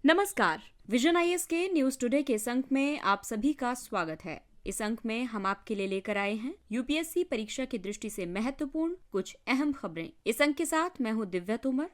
नमस्कार। Vision IAS के news today के इस अंक में आप सभी का स्वागत है। इस अंक में हम आपके लिए लेकर आए हैं यूपीएससी परीक्षा की दृष्टि से महत्वपूर्ण कुछ अहम खबरें। इस अंक के साथ मैं हूं दिव्या तोमर।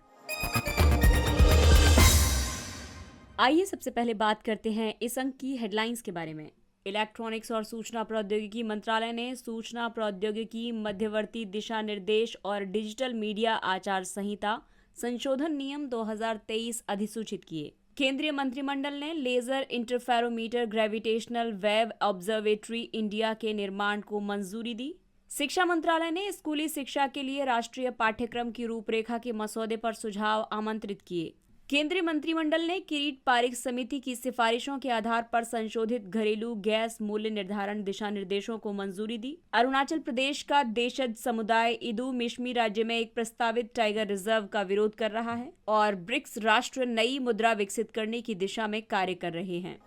आइए सबसे पहले बात करते हैं इस अंक की हेडलाइंस के बारे में। इलेक्ट्रॉनिक्स और सूचना प्रौद्योगिकी मंत्रालय ने सूचना प्रौद्योगिकी मध्यवर्ती दिशा निर्देश और डिजिटल मीडिया आचार संहिता संशोधन नियम 2023 अधिसूचित किए। केंद्रीय मंत्रिमंडल ने laser interferometer gravitational wave observatory India के निर्माण को मंजूरी दी। शिक्षा मंत्रालय ने स्कूली शिक्षा के लिए राष्ट्रीय पाठ्यक्रम की रूपरेखा के मसौदे पर सुझाव आमंत्रित किए। केंद्रीय मंत्रिमंडल ने किरीट पारिक समिति की सिफारिशों के आधार पर संशोधित घरेलू गैस मूल्य निर्धारण दिशा निर्देशों को मंजूरी दी। अरुणाचल प्रदेश का देशज समुदाय इदू मिशमी राज्य में एक प्रस्तावित टाइगर रिजर्व का विरोध कर रहा है और ब्रिक्स राष्ट्र नई मुद्रा विकसित करने की दिशा में कार्य कर रहे हैं।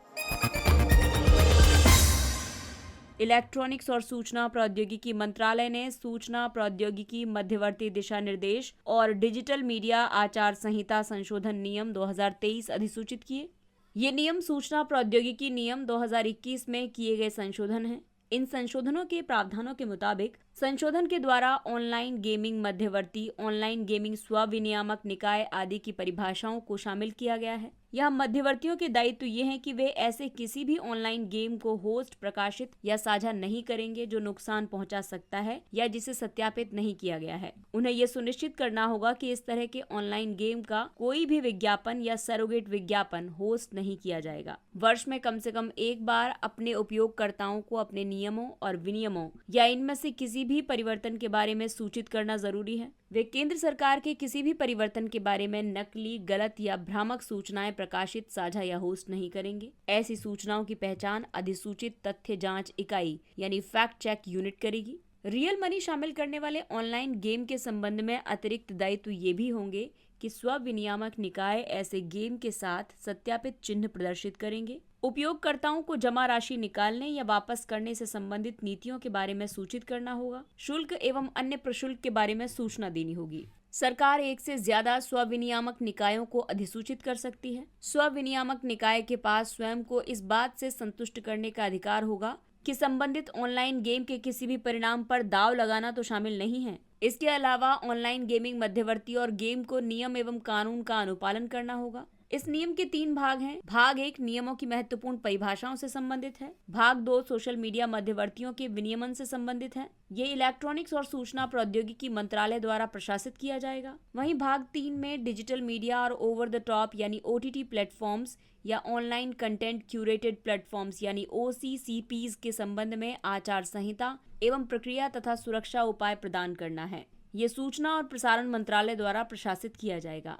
इलेक्ट्रॉनिक्स और सूचना प्रौद्योगिकी मंत्रालय ने सूचना प्रौद्योगिकी मध्यवर्ती दिशा निर्देश और डिजिटल मीडिया आचार संहिता संशोधन नियम 2023 अधिसूचित किए। ये नियम सूचना प्रौद्योगिकी नियम 2021 में किए गए संशोधन हैं। इन संशोधनों के प्रावधानों के मुताबिक संशोधन के द्वारा ऑनलाइन गेमिंग मध्यवर्ती, ऑनलाइन गेमिंग स्व-विनियामक निकाय आदि की परिभाषाओं को शामिल किया गया है। यह मध्यवर्तियों के दायित्व ये हैं कि वे ऐसे किसी भी ऑनलाइन गेम को होस्ट, प्रकाशित या साझा नहीं करेंगे जो नुकसान पहुंचा सकता है या जिसे सत्यापित नहीं किया गया है। उन्हें यह सुनिश्चित करना होगा कि इस तरह के ऑनलाइन गेम का कोई भी विज्ञापन या सरोगेट विज्ञापन होस्ट नहीं किया जाएगा। वर्ष में कम से कम एक बार अपने उपयोगकर्ताओं को अपने नियमों और विनियमों या इनमें से किसी भी परिवर्तन के बारे में सूचित करना जरूरी है। वे केंद्र सरकार के किसी भी परिवर्तन के बारे में नकली, गलत या भ्रामक सूचनाएं प्रकाशित, साझा या होस्ट नहीं करेंगे। ऐसी सूचनाओं की पहचान अधिसूचित तथ्य जांच इकाई यानी फैक्ट चेक यूनिट करेगी। रियल मनी शामिल करने वाले ऑनलाइन गेम के संबंध में अतिरिक्त दायित्व ये भी होंगे कि स्व विनियामक निकाय ऐसे गेम के साथ सत्यापित चिन्ह प्रदर्शित करेंगे। उपयोगकर्ताओं को जमा राशि निकालने या वापस करने से संबंधित नीतियों के बारे में सूचित करना होगा। शुल्क एवं अन्य प्रशुल्क के बारे में सूचना देनी होगी। सरकार एक से ज्यादा स्व-विनियामक निकायों को अधिसूचित कर सकती है। स्व-विनियामक निकाय के पास स्वयं को इस बात से संतुष्ट करने का अधिकार होगा कि संबंधित ऑनलाइन गेम के किसी भी परिणाम पर दाव लगाना तो शामिल नहीं है। इसके अलावा ऑनलाइन गेमिंग मध्यवर्ती और गेम को नियम एवं कानून का अनुपालन करना होगा। इस नियम के 3 भाग हैं। भाग 1 नियमों की महत्वपूर्ण परिभाषाओं से संबंधित है। भाग 2 सोशल मीडिया मध्यवर्तियों के विनियमन से संबंधित है। ये इलेक्ट्रॉनिक्स और सूचना प्रौद्योगिकी मंत्रालय द्वारा प्रशासित किया जाएगा। वहीं भाग 3 में डिजिटल मीडिया और ओवर द टॉप यानी OTT प्लेटफॉर्म्स या ऑनलाइन कंटेंट क्यूरेटेड प्लेटफॉर्म्स यानी OCCPs के संबंध में आचार संहिता एवं प्रक्रिया तथा सुरक्षा उपाय प्रदान करना है। ये सूचना और प्रसारण मंत्रालय द्वारा प्रशासित किया जाएगा।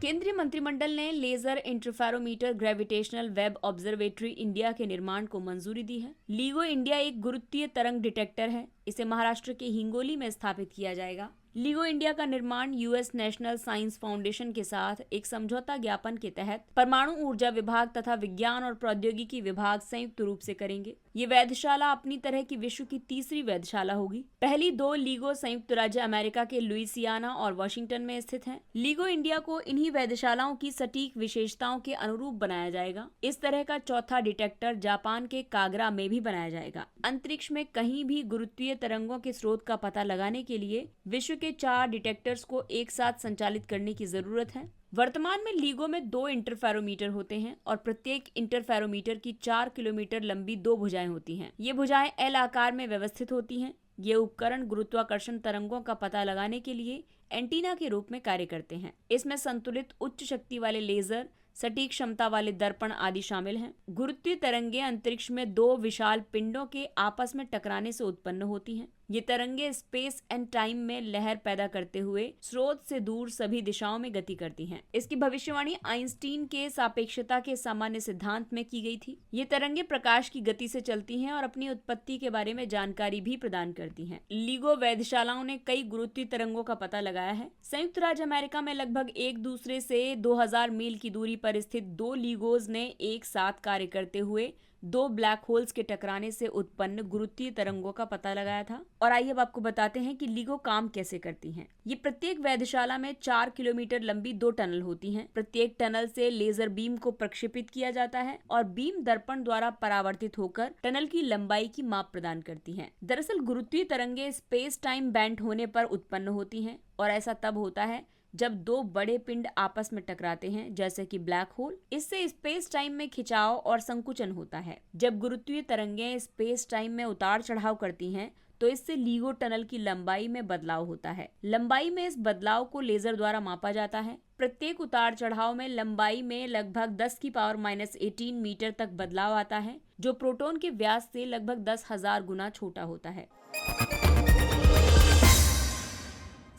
केंद्रीय मंत्रिमंडल ने laser interferometer gravitational wave observatory India के निर्माण को मंजूरी दी है। लीगो इंडिया एक गुरुत्वीय तरंग डिटेक्टर है। इसे महाराष्ट्र के हिंगोली में स्थापित किया जाएगा। लीगो इंडिया का निर्माण यूएस नेशनल साइंस फाउंडेशन के साथ एक समझौता ज्ञापन के तहत परमाणु ऊर्जा विभाग तथा विज्ञान और प्रौद्योगिकी विभाग संयुक्त रूप से करेंगे। ये वेधशाला अपनी तरह की विश्व की तीसरी वेधशाला होगी। पहली 2 लीगो संयुक्त राज्य अमेरिका के लुइसियाना और वाशिंगटन में स्थित हैं। लीगो इंडिया को इन्हीं वेधशालाओं की सटीक विशेषताओं के अनुरूप बनाया जाएगा। इस तरह का चौथा डिटेक्टर जापान के कागरा में भी बनाया जाएगा। अंतरिक्ष में कहीं भी गुरुत्वीय तरंगों के स्रोत का पता लगाने के लिए विश्व के 4 डिटेक्टर्स को एक साथ संचालित करने की जरूरत है। वर्तमान में लीगो में 2 इंटरफेरोमीटर होते हैं और प्रत्येक इंटरफेरोमीटर की 4 किलोमीटर लंबी 2 भुजाएं होती हैं। ये भुजाएं L आकार में व्यवस्थित होती हैं। ये उपकरण गुरुत्वाकर्षण तरंगों का पता लगाने के लिए एंटीना के रूप में कार्य करते हैं। इसमें संतुलित उच्च शक्ति वाले लेजर, सटीक क्षमता वाले दर्पण आदि शामिल हैं। गुरुत्वीय तरंगे अंतरिक्ष में 2 विशाल पिंडों के आपस में टकराने से उत्पन्न होती हैं। ये तरंगे स्पेस एंड टाइम में लहर पैदा करते हुए स्रोत से दूर सभी दिशाओं में गति करती हैं। इसकी भविष्यवाणी आइंस्टीन के सापेक्षता के सामान्य सिद्धांत में की गई थी। ये तरंगे प्रकाश की गति से चलती हैं और अपनी उत्पत्ति के बारे में जानकारी भी प्रदान करती हैं। लीगो वेधशालाओं ने कई गुरुत्वीय तरंगों का पता लगाया है। संयुक्त राज्य अमेरिका में लगभग एक दूसरे से 2000 मील की दूरी पर स्थित 2 लीगोज ने एक साथ कार्य करते हुए 2 ब्लैक होल्स के टकराने से उत्पन्न गुरुत्वीय तरंगों का पता लगाया था। और आइए अब आपको बताते हैं कि LIGO काम कैसे करती हैं। ये प्रत्येक वेधशाला में 4 किलोमीटर लंबी 2 टनल होती हैं। प्रत्येक टनल से लेजर बीम को प्रक्षेपित किया जाता है और बीम दर्पण द्वारा परावर्तित होकर टनल की लंबाई की माप प्रदान करती हैं। दरअसल गुरुत्वीय तरंगे स्पेस टाइम बेंट होने पर उत्पन्न होती हैं और ऐसा तब होता है जब 2 बड़े पिंड आपस में टकराते हैं, जैसे कि ब्लैक होल। इससे स्पेस टाइम में खिंचाव और संकुचन होता है। जब गुरुत्वीय तरंगें स्पेस टाइम में उतार चढ़ाव करती हैं तो इससे LIGO टनल की लंबाई में बदलाव होता है। लंबाई में इस बदलाव को लेजर द्वारा मापा जाता है। प्रत्येक उतार चढ़ाव में लंबाई में लगभग 10⁻18 मीटर तक बदलाव आता है, जो प्रोटॉन के व्यास से लगभग 10,000 गुना छोटा होता है।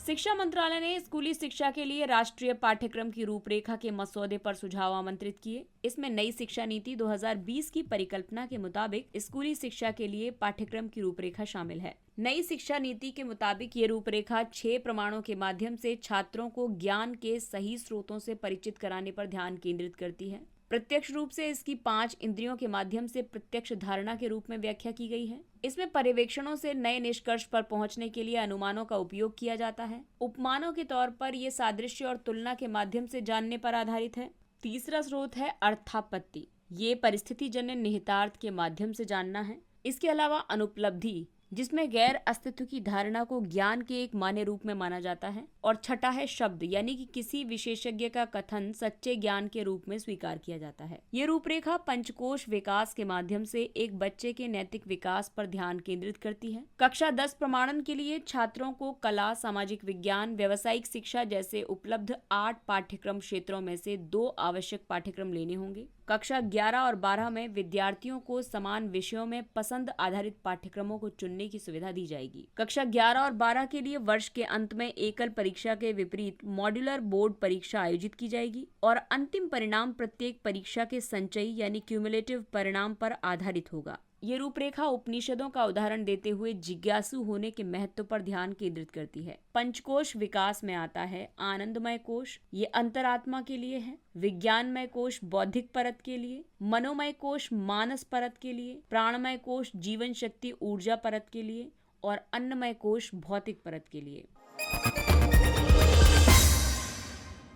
शिक्षा मंत्रालय ने स्कूली शिक्षा के लिए राष्ट्रीय पाठ्यक्रम की रूपरेखा के मसौदे पर सुझाव आमंत्रित किए। इसमें नई शिक्षा नीति 2020 की परिकल्पना के मुताबिक स्कूली शिक्षा के लिए पाठ्यक्रम की रूपरेखा शामिल है। नई शिक्षा नीति के मुताबिक ये रूपरेखा 6 प्रमाणों के माध्यम से छात्रों को ज्ञान के सही स्रोतों से परिचित कराने पर ध्यान केंद्रित करती है। प्रत्यक्ष रूप से इसकी 5 इंद्रियों के माध्यम से प्रत्यक्ष धारणा के रूप में व्याख्या की गई है। इसमें पर्यवेक्षणों से नए निष्कर्ष पर पहुंचने के लिए अनुमानों का उपयोग किया जाता है। उपमानों के तौर पर यह सादृश्य और तुलना के माध्यम से जानने पर आधारित है। तीसरा स्रोत है अर्थापत्ति। ये परिस्थिति जन्य निहितार्थ के माध्यम से जानना है। इसके अलावा अनुपलब्धि, जिसमें गैर अस्तित्व की धारणा को ज्ञान के एक मान्य रूप में माना जाता है। और छठा है शब्द, यानी कि किसी विशेषज्ञ का कथन सच्चे ज्ञान के रूप में स्वीकार किया जाता है। ये रूपरेखा पंचकोश विकास के माध्यम से एक बच्चे के नैतिक विकास पर ध्यान केंद्रित करती है। कक्षा 10 प्रमाणन के लिए छात्रों को कला, सामाजिक विज्ञान, व्यावसायिक शिक्षा जैसे उपलब्ध 8 पाठ्यक्रम क्षेत्रों में से 2 आवश्यक पाठ्यक्रम लेने होंगे। कक्षा 11 और 12 में विद्यार्थियों को समान विषयों में पसंद आधारित पाठ्यक्रमों को चुनने की सुविधा दी जाएगी। कक्षा 11 और 12 के लिए वर्ष के अंत में एकल परीक्षा के विपरीत मॉड्यूलर बोर्ड परीक्षा आयोजित की जाएगी और अंतिम परिणाम प्रत्येक परीक्षा के संचयी यानी क्यूमुलेटिव परिणाम पर आधारित होगा। ये रूपरेखा उपनिषदों का उदाहरण देते हुए जिज्ञासु होने के महत्व पर ध्यान केंद्रित करती है। पंचकोश विकास में आता है आनंदमय कोश, ये अंतरात्मा के लिए है। विज्ञानमय कोश बौद्धिक परत के लिए, मनोमय कोश मानस परत के लिए, प्राणमय कोश जीवन शक्ति ऊर्जा परत के लिए और अन्नमय कोश भौतिक परत के लिए।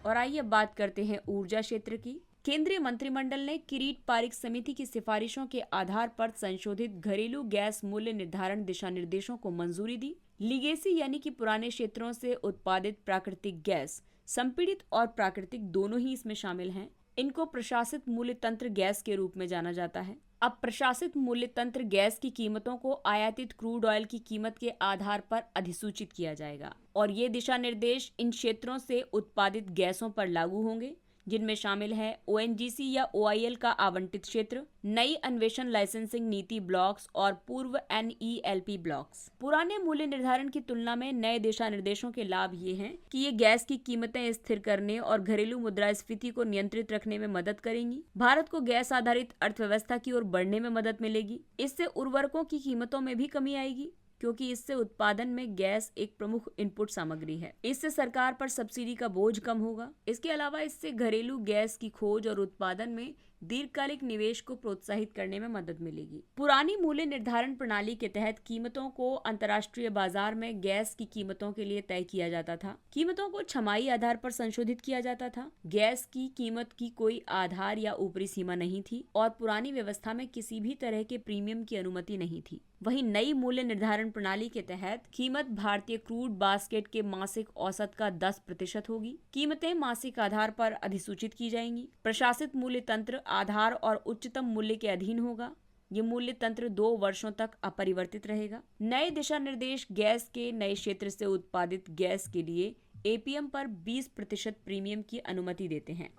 और आइए बात करते हैं ऊर्जा क्षेत्र की। केंद्रीय मंत्रिमंडल ने किरीट पारिक समिति की सिफारिशों के आधार पर संशोधित घरेलू गैस मूल्य निर्धारण दिशा निर्देशों को मंजूरी दी। लीगेसी यानी कि पुराने क्षेत्रों से उत्पादित प्राकृतिक गैस, संपीड़ित और प्राकृतिक दोनों ही इसमें शामिल हैं। इनको प्रशासित मूल्य तंत्र गैस के रूप में जाना जाता है। अब प्रशासित मूल्य तंत्र गैस की कीमतों को आयातित क्रूड ऑयल की कीमत के आधार पर अधिसूचित किया जाएगा और ये दिशा निर्देश इन क्षेत्रों से उत्पादित गैसों पर लागू होंगे, जिनमें शामिल है ONGC या OIL का आवंटित क्षेत्र, नई अन्वेषण लाइसेंसिंग नीति ब्लॉक्स और पूर्व NELP ब्लॉक्स। पुराने मूल्य निर्धारण की तुलना में नए दिशा निर्देशों के लाभ ये हैं कि ये गैस की कीमतें स्थिर करने और घरेलू मुद्रास्फीति को नियंत्रित रखने में मदद करेंगी। भारत को गैस आधारित अर्थव्यवस्था की ओर बढ़ने में मदद मिलेगी। इससे उर्वरकों की कीमतों में भी कमी आएगी, क्योंकि इससे उत्पादन में गैस एक प्रमुख इनपुट सामग्री है। इससे सरकार पर सब्सिडी का बोझ कम होगा। इसके अलावा इससे घरेलू गैस की खोज और उत्पादन में दीर्घकालिक निवेश को प्रोत्साहित करने में मदद मिलेगी। पुरानी मूल्य निर्धारण प्रणाली के तहत कीमतों को अंतर्राष्ट्रीय बाजार में गैस की कीमतों के लिए तय किया जाता था। कीमतों को छमाही आधार पर संशोधित किया जाता था। गैस की कीमत की कोई आधार या ऊपरी सीमा नहीं थी और पुरानी व्यवस्था में किसी भी तरह के प्रीमियम की अनुमति नहीं थी। वहीं नई मूल्य निर्धारण प्रणाली के तहत कीमत भारतीय क्रूड बास्केट के मासिक औसत का 10% होगी। कीमतें मासिक आधार पर अधिसूचित की जाएंगी। प्रशासित मूल्य तंत्र आधार और उच्चतम मूल्य के अधीन होगा। ये मूल्य तंत्र 2 वर्षों तक अपरिवर्तित रहेगा। नए दिशा निर्देश गैस के नए क्षेत्र से उत्पादित गैस के लिए APM पर 20% प्रीमियम की अनुमति देते हैं।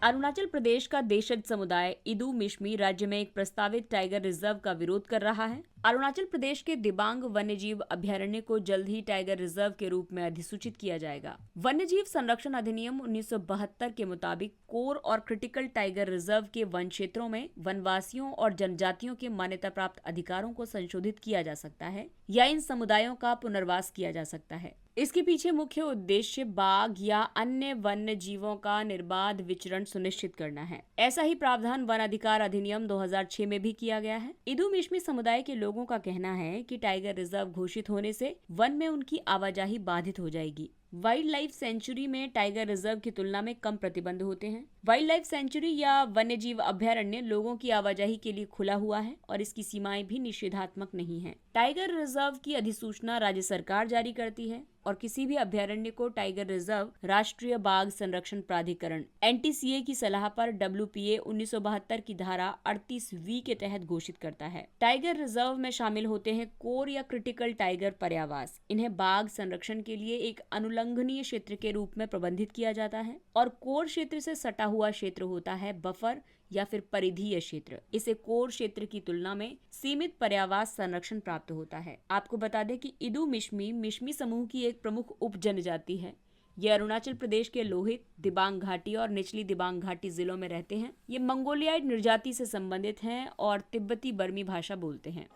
अरुणाचल प्रदेश का देशज समुदाय इदू मिश्मी राज्य में एक प्रस्तावित टाइगर रिजर्व का विरोध कर रहा है। अरुणाचल प्रदेश के दिबांग वन्यजीव अभयारण्य को जल्द ही टाइगर रिजर्व के रूप में अधिसूचित किया जाएगा। वन्यजीव संरक्षण अधिनियम 1972 के मुताबिक कोर और क्रिटिकल टाइगर रिजर्व के वन क्षेत्रों में वनवासियों और जनजातियों के मान्यता प्राप्त अधिकारों को संशोधित किया जा सकता है या इन समुदायों का पुनर्वास किया जा सकता है। इसके पीछे मुख्य उद्देश्य बाघ या अन्य वन्य जीवों का निर्बाध विचरण सुनिश्चित करना है। ऐसा ही प्रावधान वन अधिकार अधिनियम 2006 में भी किया गया है। इदू मिश्मी समुदाय के लोगों का कहना है कि टाइगर रिजर्व घोषित होने से वन में उनकी आवाजाही बाधित हो जाएगी। वाइल्ड लाइफ सेंचुरी में टाइगर रिजर्व की तुलना में कम प्रतिबंध होते हैं। वाइल्ड लाइफ सेंचुरी या वन्यजीव अभयारण्य लोगों की आवाजाही के लिए खुला हुआ है और इसकी सीमाएं भी निषेधात्मक नहीं है। टाइगर रिजर्व की अधिसूचना राज्य सरकार जारी करती है और किसी भी अभयारण्य को टाइगर रिजर्व राष्ट्रीय बाघ संरक्षण प्राधिकरण NTCA की सलाह पर WPA 1972 की धारा 38V के तहत घोषित करता है। टाइगर रिजर्व में शामिल होते हैं कोर या क्रिटिकल टाइगर पर्यावास। इन्हें बाघ संरक्षण के लिए एक अनुल्लंघनीय क्षेत्र के रूप में प्रबंधित किया जाता है और कोर क्षेत्र से सटा हुआ क्षेत्र होता है बफर या फिर परिधीय क्षेत्र। इसे कोर क्षेत्र की तुलना में सीमित पर्यावास संरक्षण प्राप्त होता है। आपको बता दें कि इदू मिश्मी समूह की एक प्रमुख उप जनजाति है। ये अरुणाचल प्रदेश के लोहित, दिबांग घाटी और निचली दिबांग घाटी जिलों में रहते हैं। ये मंगोलियाइड निर्जाति से संबंधित हैं और तिब्बती बर्मी भाषा बोलते हैं।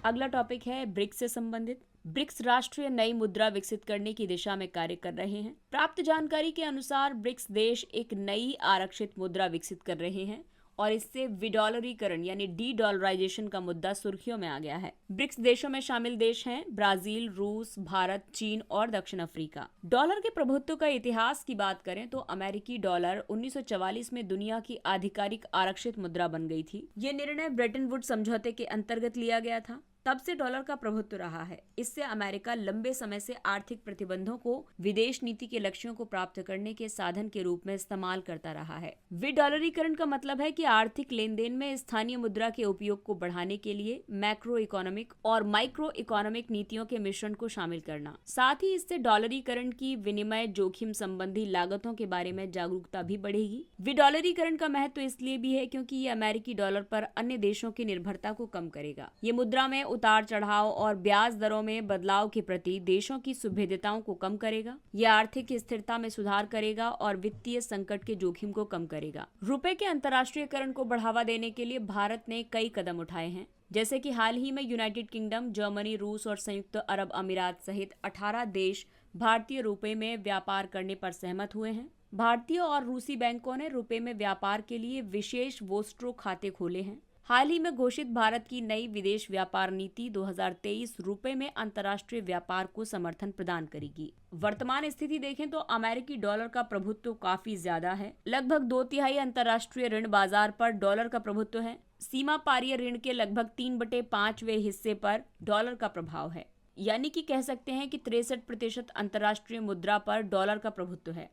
अगला टॉपिक है ब्रिक्स से संबंधित। ब्रिक्स राष्ट्रीय नई मुद्रा विकसित करने की दिशा में कार्य कर रहे हैं। प्राप्त जानकारी के अनुसार ब्रिक्स देश एक नई आरक्षित मुद्रा विकसित कर रहे हैं और इससे विडॉलरीकरण यानी डी-डॉलराइजेशन का मुद्दा सुर्खियों में आ गया है। ब्रिक्स देशों में शामिल देश हैं ब्राजील, रूस, भारत, चीन और दक्षिण अफ्रीका। डॉलर के प्रभुत्व का इतिहास की बात करें तो अमेरिकी डॉलर 1944 में दुनिया की आधिकारिक आरक्षित मुद्रा बन गई थी। ये निर्णय ब्रेटन वुड्स समझौते के अंतर्गत लिया गया था। तब से डॉलर का प्रभुत्व रहा है। इससे अमेरिका लंबे समय से आर्थिक प्रतिबंधों को विदेश नीति के लक्ष्यों को प्राप्त करने के साधन के रूप में इस्तेमाल करता रहा है। विडॉलरीकरण का मतलब है कि आर्थिक लेन देन में स्थानीय मुद्रा के उपयोग को बढ़ाने के लिए मैक्रो इकोनॉमिक और माइक्रो इकोनॉमिक नीतियों के मिश्रण को शामिल करना। साथ ही इससे डॉलरीकरण की विनिमय जोखिम संबंधी लागतों के बारे में जागरूकता भी बढ़ेगी। विडॉलरीकरण का महत्व इसलिए भी है क्योंकि ये अमेरिकी डॉलर पर अन्य देशों की निर्भरता को कम करेगा। ये मुद्रा में उतार चढ़ाव और ब्याज दरों में बदलाव के प्रति देशों की सुविधाओं को कम करेगा। यह आर्थिक स्थिरता में सुधार करेगा और वित्तीय संकट के जोखिम को कम करेगा। रुपए के अंतर्राष्ट्रीयकरण को बढ़ावा देने के लिए भारत ने कई कदम उठाए हैं, जैसे कि हाल ही में यूनाइटेड किंगडम, जर्मनी, रूस और संयुक्त अरब अमीरात सहित 18 देश भारतीय रुपए में व्यापार करने पर सहमत हुए हैं। भारतीय और रूसी बैंकों ने रुपए में व्यापार के लिए विशेष वोस्ट्रो खाते खोले हैं। हाल ही में घोषित भारत की नई विदेश व्यापार नीति 2023 रुपए में अंतर्राष्ट्रीय व्यापार को समर्थन प्रदान करेगी। वर्तमान स्थिति देखें तो अमेरिकी डॉलर का प्रभुत्व काफी ज्यादा है। लगभग 2/3 अंतर्राष्ट्रीय ऋण बाजार पर डॉलर का प्रभुत्व है। सीमा पारीय ऋण के लगभग 3/5वें हिस्से पर डॉलर का प्रभाव है, यानी कि कह सकते हैं कि 63% अंतर्राष्ट्रीय मुद्रा पर डॉलर का प्रभुत्व है।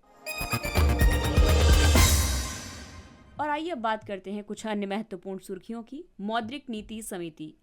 और आइए अब बात करते हैं कुछ अन्य महत्वपूर्ण सुर्खियों की। मौद्रिक नीति समिति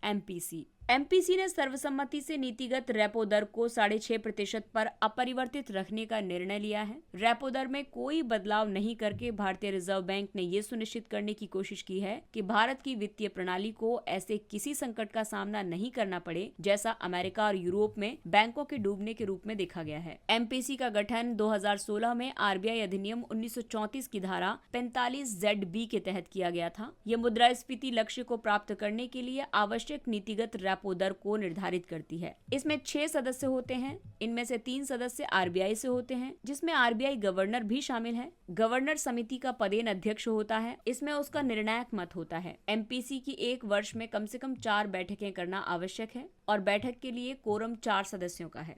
MPC ने सर्वसम्मति से नीतिगत रेपो दर को 6.5% पर अपरिवर्तित रखने का निर्णय लिया है। रेपो दर में कोई बदलाव नहीं करके भारतीय रिजर्व बैंक ने ये सुनिश्चित करने की कोशिश की है कि भारत की वित्तीय प्रणाली को ऐसे किसी संकट का सामना नहीं करना पड़े जैसा अमेरिका और यूरोप में बैंकों के डूबने के रूप में देखा गया है। MPC का गठन 2016 में RBI अधिनियम 1934 की धारा 45ZB के तहत किया गया था। ये मुद्रास्फीति लक्ष्य को प्राप्त करने के लिए आवश्यक नीतिगत रेपो दर को निर्धारित करती है। इसमें 6 सदस्य होते हैं। इनमें से 3 सदस्य RBI से होते हैं, जिसमें RBI गवर्नर भी शामिल है। गवर्नर समिति का पदेन अध्यक्ष होता है। इसमें उसका निर्णायक मत होता है। MPC की एक वर्ष में कम से कम 4 बैठकें करना आवश्यक है और बैठक के लिए कोरम 4 सदस्यों का है।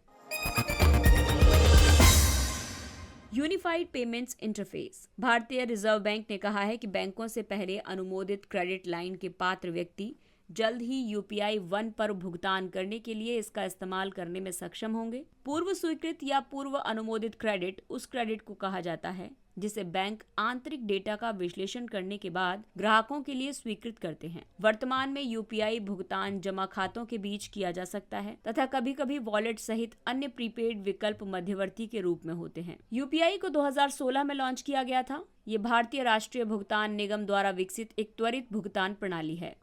Unified payments interface. भारतीय रिजर्व बैंक ने कहा है कि बैंकों से पहले अनुमोदित क्रेडिट लाइन के पात्र व्यक्ति जल्द ही UPI 1 पर भुगतान करने के लिए इसका इस्तेमाल करने में सक्षम होंगे। पूर्व स्वीकृत या पूर्व अनुमोदित क्रेडिट उस क्रेडिट को कहा जाता है जिसे बैंक आंतरिक डेटा का विश्लेषण करने के बाद ग्राहकों के लिए स्वीकृत करते हैं। वर्तमान में UPI भुगतान जमा खातों के बीच किया जा सकता है तथा कभी कभी वॉलेट सहित अन्य प्रीपेड विकल्प मध्यवर्ती के रूप में होते हैं। UPI को 2016 में लॉन्च किया गया था। ये भारतीय राष्ट्रीय भुगतान निगम द्वारा विकसित एक त्वरित भुगतान प्रणाली है।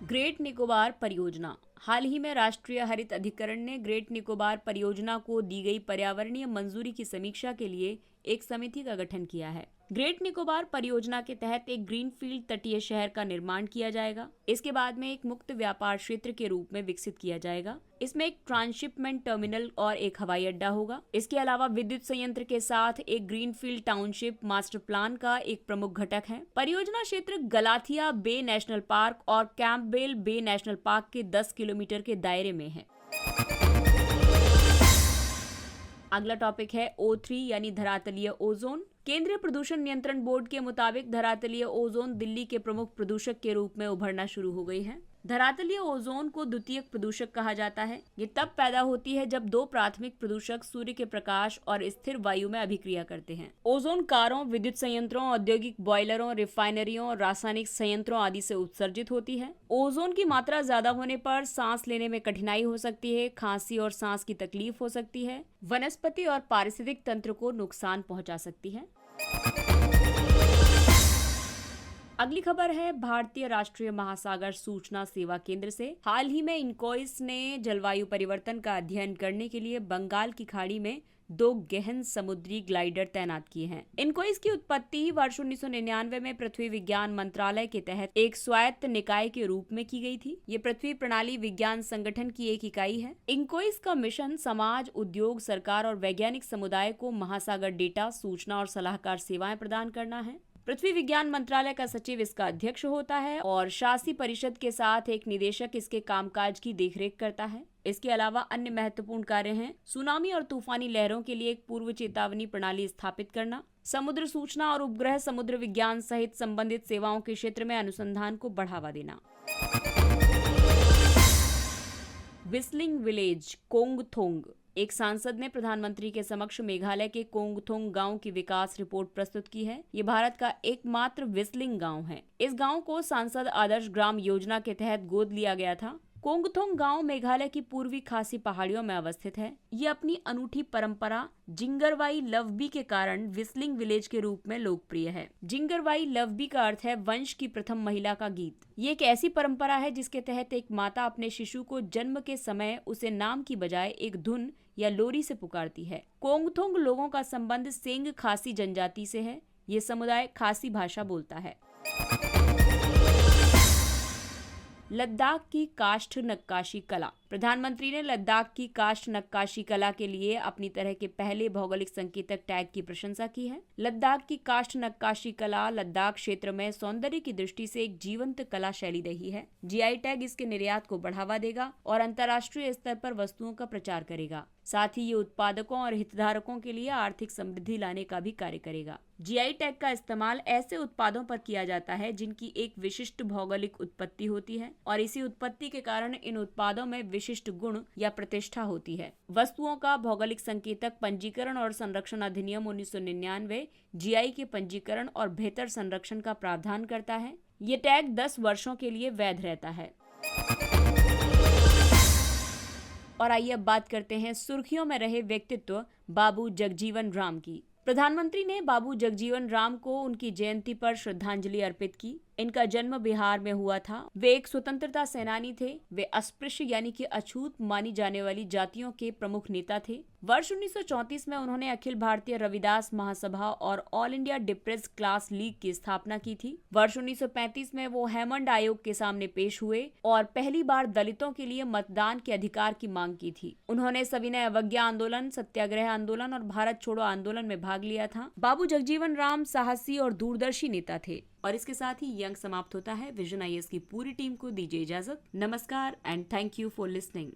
ग्रेट निकोबार परियोजना। हाल ही में राष्ट्रीय हरित अधिकरण ने ग्रेट निकोबार परियोजना को दी गई पर्यावरणीय मंजूरी की समीक्षा के लिए एक समिति का गठन किया है। ग्रेट निकोबार परियोजना के तहत एक ग्रीनफील्ड तटीय शहर का निर्माण किया जाएगा। इसके बाद में एक मुक्त व्यापार क्षेत्र के रूप में विकसित किया जाएगा। इसमें एक ट्रांसशिपमेंट टर्मिनल और एक हवाई अड्डा होगा। इसके अलावा विद्युत संयंत्र के साथ एक ग्रीनफील्ड टाउनशिप मास्टर प्लान का एक प्रमुख घटक है। परियोजना क्षेत्र गलाथिया बे नेशनल पार्क और कैंपबेल बे नेशनल पार्क के 10 किलोमीटर के दायरे में है। अगला टॉपिक है O3 यानी धरातलीय ओजोन। केंद्रीय प्रदूषण नियंत्रण बोर्ड के मुताबिक धरातलीय ओजोन दिल्ली के प्रमुख प्रदूषक के रूप में उभरना शुरू हो गई है। धरातलीय ओजोन को द्वितीयक प्रदूषक कहा जाता है। ये तब पैदा होती है जब दो प्राथमिक प्रदूषक सूर्य के प्रकाश और स्थिर वायु में अभिक्रिया करते हैं। ओजोन कारों, विद्युत संयंत्रों, औद्योगिक बॉयलरों, रिफाइनरियों और रासायनिक संयंत्रों आदि से उत्सर्जित होती है। ओजोन की मात्रा ज्यादा होने पर सांस लेने में कठिनाई हो सकती है, खांसी और सांस की तकलीफ हो सकती है, वनस्पति और पारिस्थितिक तंत्र को नुकसान पहुंचा सकती है। अगली खबर है भारतीय राष्ट्रीय महासागर सूचना सेवा केंद्र से। हाल ही में इनकोइस ने जलवायु परिवर्तन का अध्ययन करने के लिए बंगाल की खाड़ी में 2 गहन समुद्री ग्लाइडर तैनात किए हैं। इनकोइस की उत्पत्ति वर्ष 1999 में पृथ्वी विज्ञान मंत्रालय के तहत एक स्वायत्त निकाय के रूप में की गई थी। ये पृथ्वी प्रणाली विज्ञान संगठन की एक इकाई है। इनकोइस का मिशन समाज, उद्योग, सरकार और वैज्ञानिक समुदाय को महासागर डेटा, सूचना और सलाहकार सेवाएं प्रदान करना है। पृथ्वी विज्ञान मंत्रालय का सचिव इसका अध्यक्ष होता है और शासी परिषद के साथ एक निदेशक इसके कामकाज की देखरेख करता है। इसके अलावा अन्य महत्वपूर्ण कार्य हैं सुनामी और तूफानी लहरों के लिए एक पूर्व चेतावनी प्रणाली स्थापित करना, समुद्र सूचना और उपग्रह समुद्र विज्ञान सहित संबंधित सेवाओं के क्षेत्र में अनुसंधान को बढ़ावा देना। Whistling village Kongthong. एक सांसद ने प्रधानमंत्री के समक्ष मेघालय के कोंगथोंग गांव की विकास रिपोर्ट प्रस्तुत की है। ये भारत का एकमात्र व्हिस्लिंग गांव है। इस गांव को सांसद आदर्श ग्राम योजना के तहत गोद लिया गया था। कोंगथोंग गांव मेघालय की पूर्वी खासी पहाड़ियों में अवस्थित है। ये अपनी अनूठी परंपरा जिंगरवाई लवबी के कारण व्हिस्लिंग विलेज के रूप में लोकप्रिय है। जिंगरवाई लवबी का अर्थ है वंश की प्रथम महिला का गीत। ये एक ऐसी परंपरा है जिसके तहत एक माता अपने शिशु को जन्म के समय उसे नाम की बजाय एक धुन या लोरी से पुकारती है। कोंगथोंग लोगों का संबंध सेंग खासी जनजाति से है। ये समुदाय खासी भाषा बोलता है। लद्दाख की काष्ठ नक्काशी कला। प्रधानमंत्री ने लद्दाख की काष्ठ नक्काशी कला के लिए अपनी तरह के पहले भौगोलिक संकेतक टैग की प्रशंसा की है। लद्दाख की काष्ठ नक्काशी कला लद्दाख क्षेत्र में सौंदर्य की दृष्टि से एक जीवंत कला शैली रही है। जीआई टैग इसके निर्यात को बढ़ावा देगा और अंतर्राष्ट्रीय स्तर पर वस्तुओं का प्रचार करेगा। साथ ही ये उत्पादकों और हितधारकों के लिए आर्थिक समृद्धि लाने का भी कार्य करेगा। जीआई टैग का इस्तेमाल ऐसे उत्पादों पर किया जाता है जिनकी एक विशिष्ट भौगोलिक उत्पत्ति होती है और इसी उत्पत्ति के कारण इन उत्पादों में विशिष्ट गुण या प्रतिष्ठा होती है। वस्तुओं का भौगोलिक संकेतक पंजीकरण और संरक्षण अधिनियम 1999 जीआई के पंजीकरण और बेहतर संरक्षण का प्रावधान करता है। ये टैग 10 वर्षों के लिए वैध रहता है। और आइए अब बात करते हैं सुर्खियों में रहे व्यक्तित्व बाबू जगजीवन राम की। प्रधानमंत्री ने बाबू जगजीवन राम को उनकी जयंती पर श्रद्धांजलि अर्पित की। इनका जन्म बिहार में हुआ था। वे एक स्वतंत्रता सेनानी थे। वे अस्पृश्य यानी कि अछूत मानी जाने वाली जातियों के प्रमुख नेता थे। वर्ष 1934 में उन्होंने अखिल भारतीय रविदास महासभा और all India depressed class league की स्थापना की थी। वर्ष 1935 में वो हेमंड आयोग के सामने पेश हुए और पहली बार दलितों के लिए मतदान के अधिकार की मांग की थी। उन्होंने सविनय अवज्ञा आंदोलन, सत्याग्रह आंदोलन और भारत छोड़ो आंदोलन में भाग लिया था। बाबू जगजीवन राम साहसी और दूरदर्शी नेता थे। और इसके साथ ही अंक समाप्त होता है। विजन आईएएस की पूरी टीम को दीजिए इजाजत। नमस्कार and thank you for listening.